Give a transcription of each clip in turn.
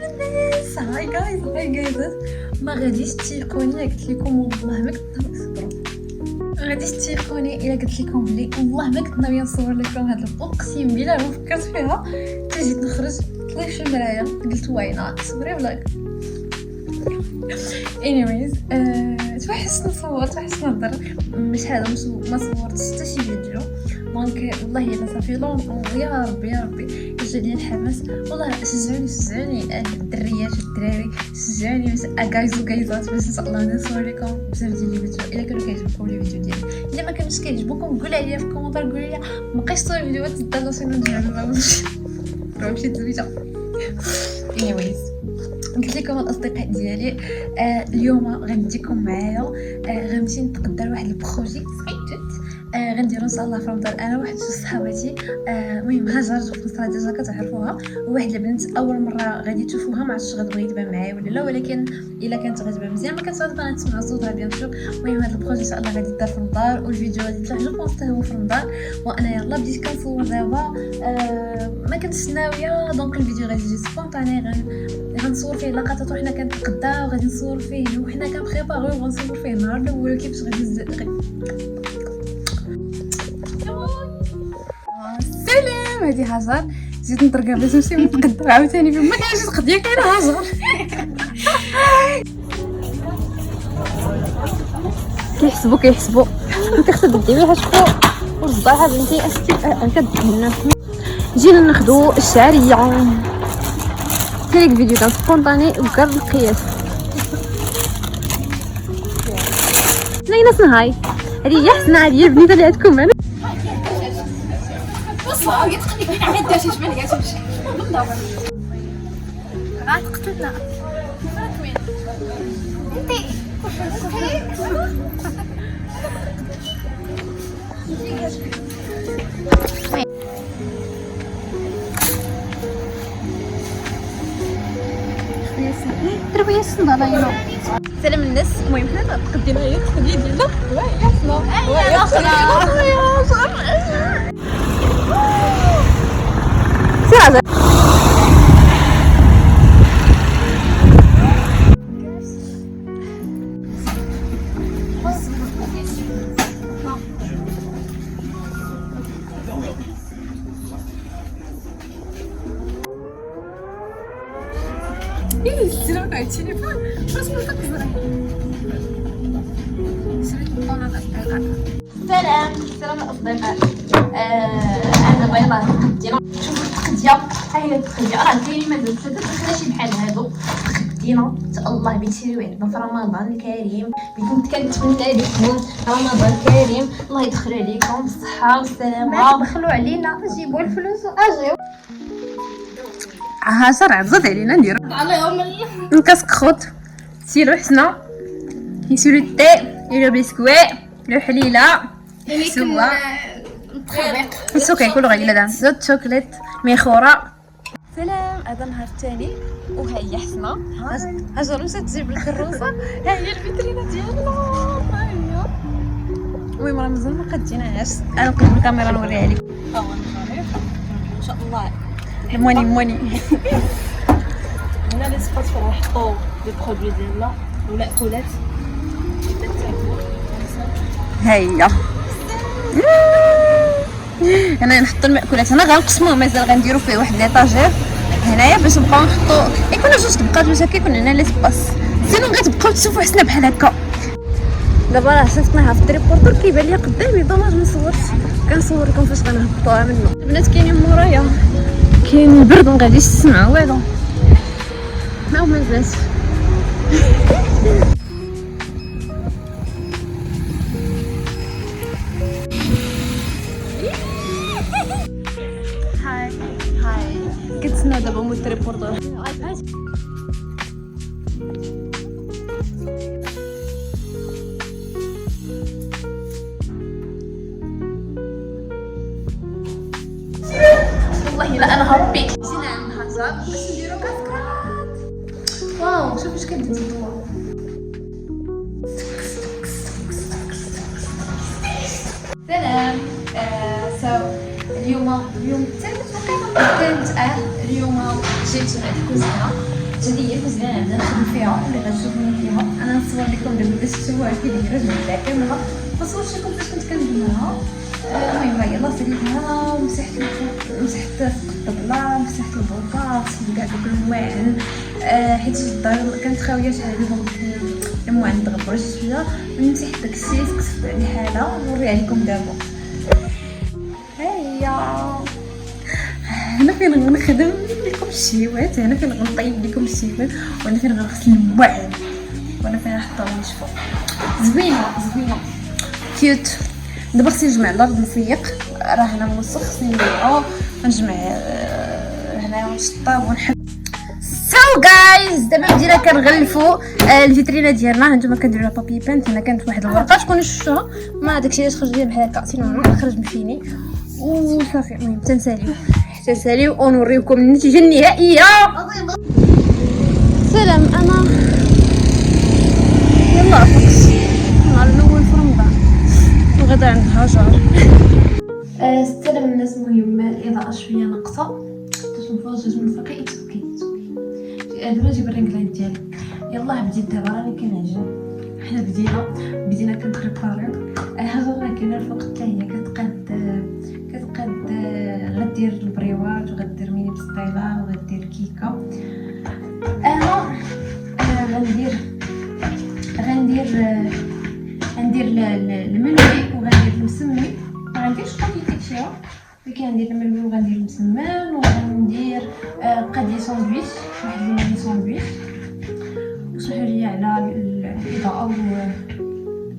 الناس. هاي جايز ما غاديش تيقوني قلت لكم والله ما كنت نصبروا، غاديش تيقوني الا قلت لكم بلي والله ما كنت ناويه نصور لكم هذا الفلوق. اقسم بالله ما فكرت فيها حتى جيت نخرج طلعت في المرايه قلت واي نوت صبري بلاك. anyways توحشت نصور توحشت نهضر مش هذا ما صورتش حتى شي فيديو دونك والله الا صافي لون. يا ربي يا ربي يرجع لي الحماس والله. شجعوني الدريات والدراري شجعوني باش جايزات باش ان شاء الله نصور لكم بزاف ديال لي فيديو. الا كانوا كيعجبكم لي فيديو ديالي الا ما كانوش كيعجبوكم قولوا لي في الكومنتار قولوا لي ما بقيتش تصور فيديوهات تدلوا شنو نرجع راه مشيت للفيديو. anyways قلت لكم الاصدقاء ديالي اليوم غنديكم معايا غنمشي نتقدى لواحد البروجي صغير غنديرو ان شاء الله في رمضان انا واحد جوج صحاباتي. المهم هاجر جو بنصرا ديجا كتعرفوها وواحد البنت اول مره غادي تشوفوها ما عرفتش غتبغي تبان معايا ولا لا ولكن الا كانت غتبان مزيان ما كانتش غتبان تسمع صوتها بيان سور. المهم هذا البروجي ان شاء الله غادي يدار في رمضان والفيديو غادي يطلع جو بونس هو في رمضان وانا يلا بديت كنصور دابا. ما كنتش ناويه دونك الفيديو غادي يجي سبونطاني غنصور فيه لقطات وحنا كنتقداو وغادي نصور فيه وحنا كنبريباريو وغنصور فيه النهار الاول كيفاش غادي السلام. هادي هاجر زيد نطرقها باش نمشي نتقدى عاوتاني فين ما كاينش القضيه كاينه هاجر. كيحسبوا انت خصك ديري واحد فوق والصداعه بنتي اسكي كتهنا. جينا ناخذوا الشعريه تلك فيديو كان سبونطاني وقرب القياس. ناينه هاي هذه هي حسنه عليا بنيته اللي عندكم انا بصوا يتقني على الداش جبال كاع تمشي بالضبط غتقتلنا راك وين انت تربيه الصندالة سلام الناس. المهم حنا تقدينا هي التقديه ديالنا وهي حسنا وهي حسنا سير السلام عرفتيني فاش ما تقدري سلام الاصدقاء. انا بيضه تقدينا شوفوا التقديه هاي التقديه راه كاينين مازال شي بحال هادو تقدينا الله بيتشريو عندنا في رمضان الكريم. كنت كنتمنى لكم رمضان كريم الله يدخل عليكم بالصحه والسلامه. دخلوا علينا جيبوا الفلوس واجيو هاجر عزت علينا نديرو نكاسك خوت سيرو حسنا يسيرو التي يلو بسكوي لو حليله سوا مطبق السوق ياكلوا غير دام زود شوكليت ميخوره. سلام هذا النهار الثاني وهي حسنا هاجر مشات تجيب الكروسه ها هي الفيترينه ديالنا ها هي. المهم راه مازال ما قديناهاش انا نقلب الكاميرا نوريها لكم ان شاء الله. موني هنا لي سبوت فين نحطو لي برودوي ديالنا والمأكولات ها هي. انا نحط المأكولات هنا غنقسموه مازال غنديرو فيه واحد ليطاجير هنايا باش نبقاو نحطو يكونوا جوج طبقات باش هكا يكون هنا لي سباس سينو غتبقاو تشوفوا حسنا بحال هكا. دابا راه شفتناها في التريبورتور كيبان لي قدامي دوماج ما صورتش كنصور لكم فاش غنهبطوها منه. البنات كاينين مورايا كاين البرد مغاديش تسمعوا والو ما مازالش. هاي كنتسنى دابا مو التريبورتور والله لا انا هابي. جينا عند هاجر باش نديرو كاسكاد. واو شوف واش كدير نتوما سلام. اليوم الثالث وقيلا الثالث اليوم جيت للكوزينه هذه هي المزيان عندنا نخدم فيها اللي غتشوفوني فيها. انا نصور لكم دابا باش تشوفوها كي دايره جبدها كامله، ما صورتش لكم فاش كنت كنديرها. المهم يلاه ساليتها ومسحت الطبله، مسحت البوطه، مسحت كاع دوك المواعن، حيت الدار كانت خاويه شحال هذه المواعن تغبرت شويه. ملي مسحت داكشي كسفت على الحاله نوريها لكم دابا. هيا هنا فين غنخدم لكم الشيوات، هنا فين غنطيب لكم الشيوات، وانا فين غنغسل المواعن، وانا فين غنحطهم نشفوا. زوينه كيوت. دابا خصني نجمع الارض نسيق، راه هنا موسخ خصني نجمعو، غنجمع هنا ونشطب ونحك. سو جايز دابا بدينا كنغلفوا الفيترينا ديالنا. هانتوما كنديروا لها بابي بانت. هنا كانت واحد الورقه تكونوا شفتوها، ما داكشي علاش خرج ليا بحال هكا، سينو خرج مفيني وصافي. المهم تنساليو ونوريكم النتيجه النهائيه. سلام انا يلا فوكس النهار الاول في رمضان وغدا عند هاجر. استلم الناس. المهم الاضاءه شويه ناقصه، تشوفوا جوج من فوقي اوكي. دابا جيب الرينغلايت ديالي. يلاه بديت دابا راني كنعجن. حنا بدينا كنبريباريو. هاجر راه كاينه الفوق حتى هي كتقاد غدير البريوات وغدير ميني بسطيله وغدير كيكه. انا غندير الملوي وغندير المسمن. ما غنديرش كونفيتي شيرا، ولكن غندير الملوي وغندير المسمن وغندير قضيه ساندويتش، واحد الميني ساندويتش. وصحوا لي على الاضاءه و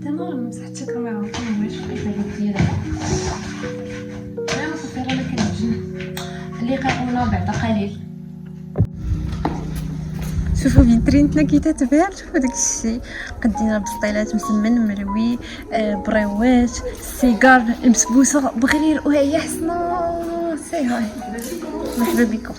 تما مسحت الكاميرا كنوريش الحاجات ديالها. انا صافي راه كنعجن. اللقاء بعد قليل. شوفوا فيترينتنا كي تتبان، شوفوا داكشي قدينا بسطيلات، مسمن، مروي، بريوات، السيجار، المسبوسه بغرير وهي حسنه. سي هاي مرحبا بكم.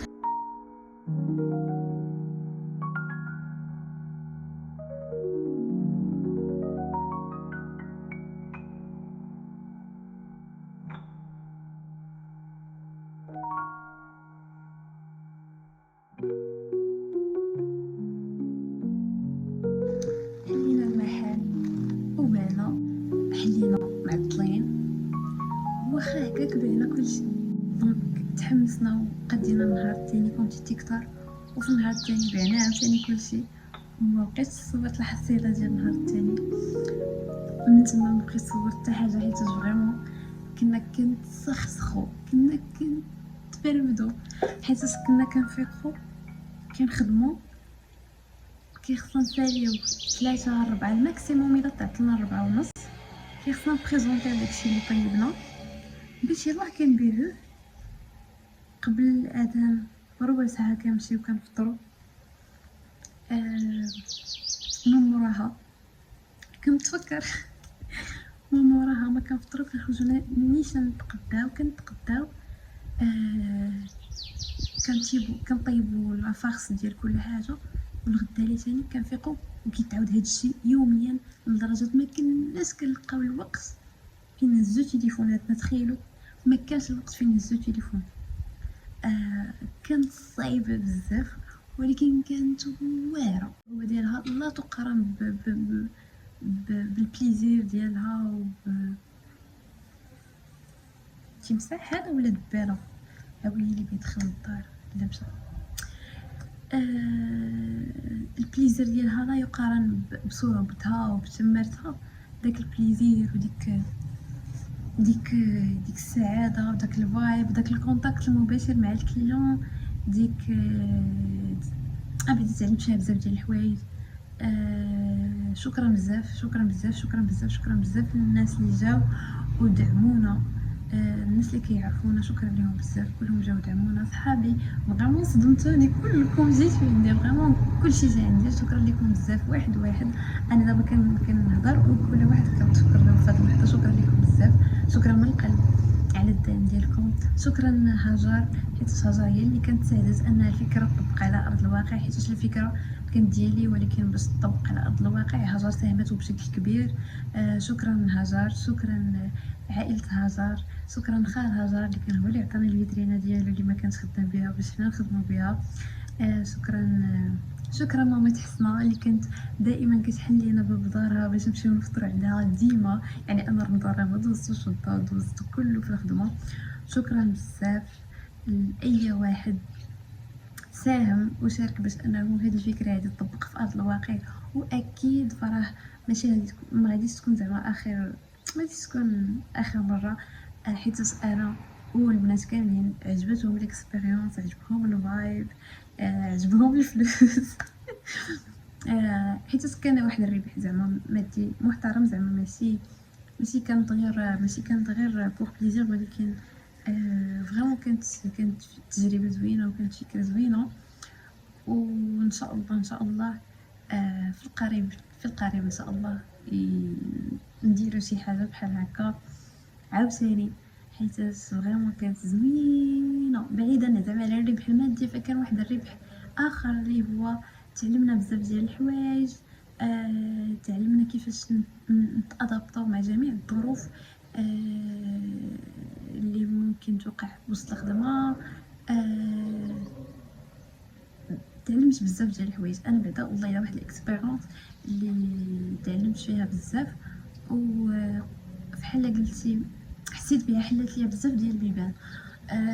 حلينا المحل وبانا حلينا معطلين، واخا هكاك باينه كلشي. دونك تحمسنا وقدينا النهار الثاني كنتي تكتر، وفي النهار الثاني بعنا عاوتاني كلشي. وما بقيتش صورت الحصيله ديال النهار الثاني، من تما ما بقيت صورت حتى حاجه، حيت فريمون كنا كنتسخسخو، كنا كنتبرمدو، حيت كنا كنفيقو كنخدمو كيخصنا نساليو 3 4 الماكسيموم. الا طلعت لنا 4 ونص كيخصنا نبريزونطيو داكشي اللي طيبنا باش يلاه كنبيعوه قبل الاذان بربع ساعه. كنمشيو كنفطرو. من موراها كنتفكر من موراها ما كنفطرو كنخرجو نيشان كنتقداو كنطيبو الفاخس ديال كل حاجه، والغدا اللي ثاني كنفيقو وكيتعاود هادشي يوميا، لدرجه ما كناش كنلقاو الوقت فين نهزو تليفوناتنا. تخيلوا ما كانش الوقت فين نهزو تليفون. كانت صعيبه بزاف ولكن كانت واعره وديالها لا تقارن بالبليزير ديالها. تمسح هذا ولا دباله هاوي اللي بيدخل الدار لا مشى. البليزير ديالها لا يقارن بصعوبتها وبتمرتها. داك البليزير وديك السعاده وداك الفايب وداك الكونتاكت المباشر مع الكليون. بديت تعلمت فيها بزاف ديال الحوايج. شكرا بزاف للناس اللي جاو ودعمونا، الناس اللي كيعرفونا شكرا لهم بزاف، كلهم جاو دعمونا. صحابي فريمون صدمتوني كلكم جيتو عندي، فريمون كلشي جا عندي. شكرا لكم بزاف واحد. انا دابا كنهضر وكل واحد كنتفكر دابا في هذه اللحظه. شكرا لكم بزاف، شكرا من القلب على الدعم ديالكم. شكرا هاجر، حيت هاجر هي اللي كانت ساعدت ان الفكره تطبق على ارض الواقع، حيت الفكره كانت ديالي ولكن باش تطبق على ارض الواقع هاجر ساهمت بشكل كبير. شكرا هاجر، شكرا عائله هاجر، شكرا خال هاجر اللي كان هو اللي عطاني الفيترينا ديالو اللي ما كانش خدام بها باش حنا نخدموا بها. شكرا شكرا مامة حسنة اللي كانت دائما كتحل لينا باب دارها باش نمشيو نفطرو عندها ديما، يعني انا رمضان راه ما دوزتوش في الدار، دوزتو كله في الخدمه. شكرا بزاف لاي واحد ساهم وشارك باش انه هذه الفكره هذه تطبق في ارض الواقع. واكيد فراه ماشي ما غاديش تكون زعما اخر، ما غاديش تكون اخر مره، حيت انا والبنات كاملين عجبتهم ليكسبيريونس، عجبهم الفايب، عجبهم الفلوس. حيت كان واحد الربح زعما مادي محترم، زعما ماشي كانت غير بوغ بليزير، ولكن فريمون كانت تجربه زوينه وكانت فكره زوينه. وان شاء الله في القريب ان شاء الله نديرو شي حاجه بحال هكا عاوتاني، حيت فريمون كانت زوينه بعيدا زعما على الربح المادي. فكان واحد الربح اخر اللي هو تعلمنا بزاف ديال الحوايج، تعلمنا كيفاش نتادابطو مع جميع الظروف اللي ممكن توقع وسط الخدمه. تعلمت بزاف ديال الحوايج انا بعدا والله الا واحد الاكسبيريونس اللي تعلمت فيها بزاف، وفحال قلتي حسيت بها حلات ليا بزاف ديال البيبان.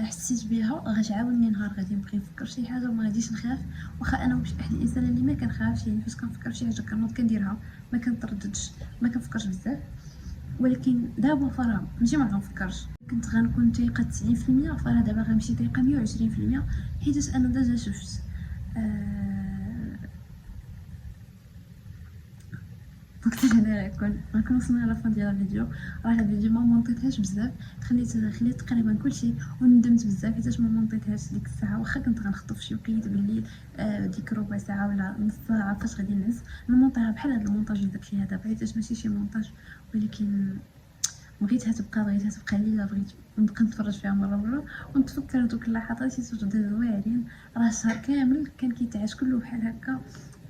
حسيت بها غتعاونني نهار غادي نبغي نفكر شي حاجه وما غاديش نخاف، واخا انا واحد الانسان اللي ما كنخافش، يعني فاش كنفكر شي حاجه كنوض كنديرها، ما كنترددش، ما كنفكرش بزاف. ولكن دابا فراه ماشي ما غنفكرش، كنت غنكون ثقه 90%، فراه دابا غنمشي ثقه 120%، حيت انا ديجا شفت وقت انا غنكون وصلنا على فان ديال الفيديو. راه الفيديو ما مونطيتهاش بزاف، خليت تقريبا كلشي، وندمت بزاف حيت ما مونطيتهاش ديك الساعه، واخا كنت غنخطف شي وقيت بالليل ديك ربع ساعه ولا نص ساعه فاش غادي نعس نمونطيها بحال هذا المونتاج اللي درت ليها دابا، حيت ماشي شي مونتاج، ولكن بغيتها تبقى الليله، بغيت نبقى نتفرج فيها مره ونتفكر دوك اللحظات اللي توجد واعرين. راه الشهر كامل كان كيتعاش كله بحال هكا،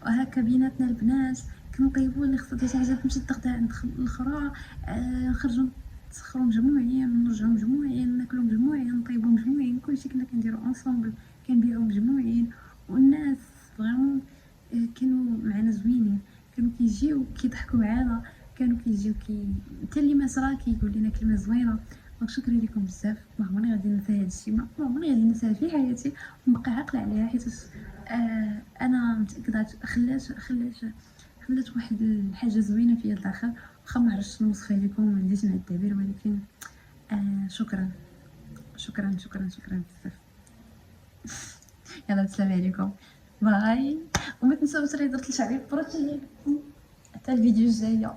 وهكا بيناتنا البنات كنطيبوا اللي خصها شي حاجه تمشي تاخدها عند الاخرى، نخرجوا نسخروا مجموعين، نرجعوا مجموعين، ناكلوا مجموعين، نطيبوا مجموعين، كلشي كنا كنديروا انصومبل، كنبيعوا مجموعين. والناس فريمون كانوا معنا زوينين، كانوا كيجيو كيضحكوا معانا، كانوا كيجيو حتى اللي ما صرا كيقول لنا كلمه زوينه. دونك شكرا لكم بزاف، ما عمرني غادي ننسى هذا الشيء، ما عمرني غادي ننساه في حياتي، ونبقى عاقله عليها، حيت انا متاكده خلات واحد الحاجه زوينه فيا لداخل، واخا ما عرفتش نوصفها لكم، ما عنديش مع التعبير، ولكن شكرا بزاف. يلا السلام عليكم، باي. وما تنساوش راه درت لشعري بروتين. حتى الفيديو الجايه.